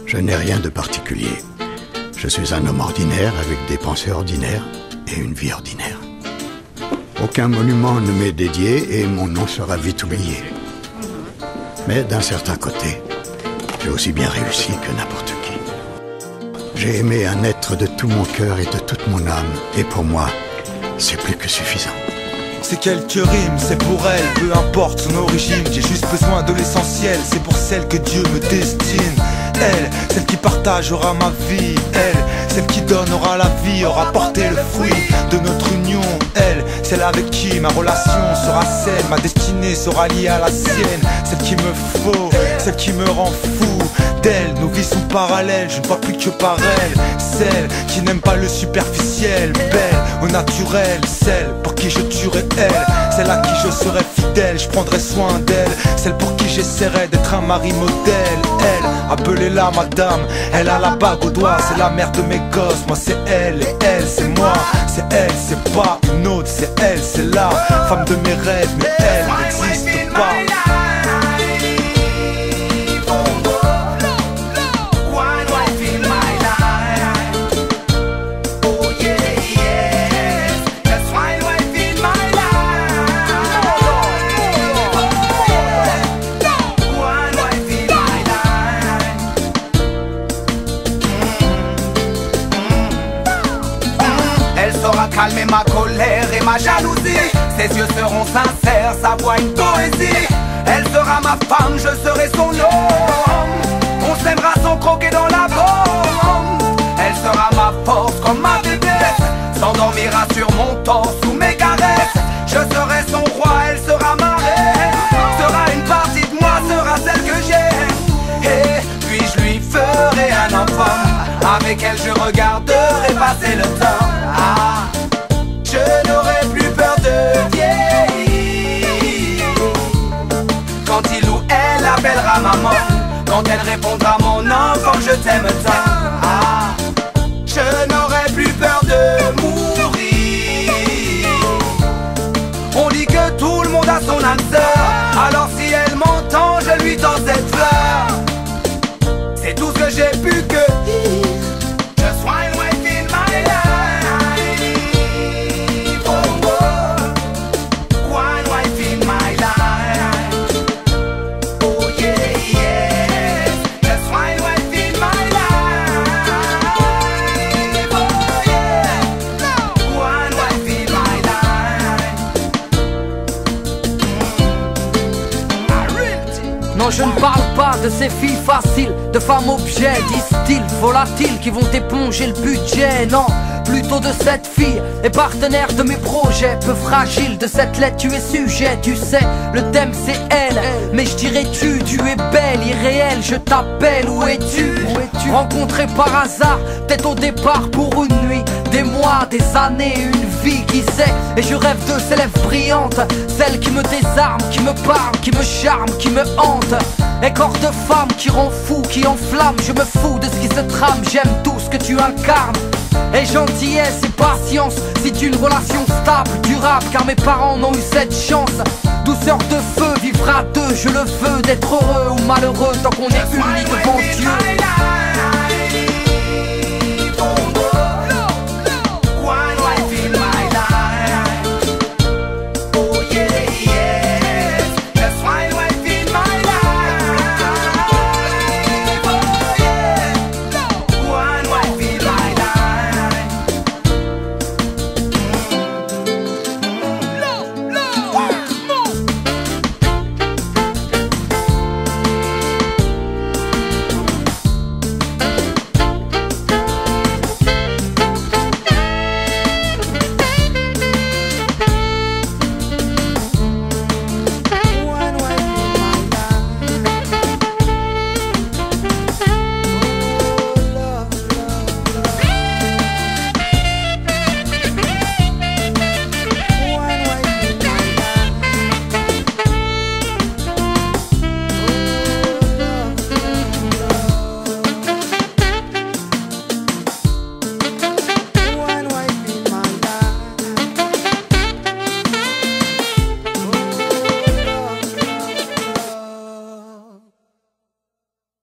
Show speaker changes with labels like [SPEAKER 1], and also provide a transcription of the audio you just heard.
[SPEAKER 1] Je n'ai rien de particulier. Je suis un homme ordinaire avec des pensées ordinaires et une vie ordinaire. Aucun monument ne m'est dédié et mon nom sera vite oublié. Mais d'un certain côté, j'ai aussi bien réussi que n'importe qui. J'ai aimé un être de tout mon cœur et de toute mon âme, et pour moi, c'est plus que suffisant.
[SPEAKER 2] C'est quelques rimes, c'est pour elle, peu importe son origine. J'ai juste besoin de l'essentiel, c'est pour celle que Dieu me destine. Elle, celle qui partagera ma vie. Elle, celle qui donnera la vie, aura porté le fruit de notre union. Elle, celle avec qui ma relation sera saine, ma destinée sera liée à la sienne. Celle qui me faut, celle qui me rend fou. D'elle, nos vies sont parallèles, je ne vois plus que par elle. Celle qui n'aime pas le superficiel, belle au naturel. Celle pour qui je tuerai elle, celle à qui je serai fidèle, je prendrai soin d'elle. Celle pour qui j'essaierai d'être un mari modèle. Elle, appelez-la madame, elle a la bague au doigt. C'est la mère de mes gosses, moi c'est elle. Et elle c'est moi, c'est elle, c'est pas une autre. C'est elle, c'est la femme de mes rêves. Mais elle n'existe pas.
[SPEAKER 3] Calmer ma colère et ma jalousie. Ses yeux seront sincères, sa voix une poésie. Elle sera ma femme, je serai son homme. On s'aimera sans croquer dans la bombe. Elle sera ma force comme ma faiblesse. S'endormira sur mon torse sous mes caresses. Je serai son roi, elle sera ma reine. Sera une partie de moi, sera celle que j'aime. Et puis je lui ferai un enfant. Avec elle je regarderai passer le temps. Ah, je n'aurai plus peur de vieillir. Quand il ou elle appellera maman, quand elle répondra mon enfant je t'aime tant. Ah, je n'aurai plus peur de mourir. On dit que tout le monde a son âme sœur. Alors si elle m'entend je lui tends cette fleur. C'est tout ce que j'ai pu que dire. Just one wife in my life. Oh, oh. One wife in my life. Oh yeah, yeah. Just one wife in my life. Oh yeah. One wife in my life.
[SPEAKER 4] Non, je ne parle pas de ces filles faciles, de femmes objets, disent-ils, volatiles, qui vont éponger le budget. Non, plutôt de cette fille et partenaire de mes projets. Peu fragile, de cette lettre tu es sujet. Tu sais, le thème c'est elle, mais je dirais tu es belle, irréelle. Je t'appelle, où es-tu? Rencontré par hasard, peut-être au départ pour une nuit. Des mois, des années, une vie, qui sait. Et je rêve de ces lèvres brillantes, celles qui me désarment, qui me parlent, qui me charment, qui me hantent. Et corps de femme qui rend fou, qui enflamme. Je me fous de ce qui se trame, j'aime tout ce que tu incarnes. Et gentillesse et patience, c'est une relation stable, durable. Car mes parents n'ont eu cette chance. Douceur de feu, vivre à deux, je le veux. D'être heureux ou malheureux, tant qu'on est unis devant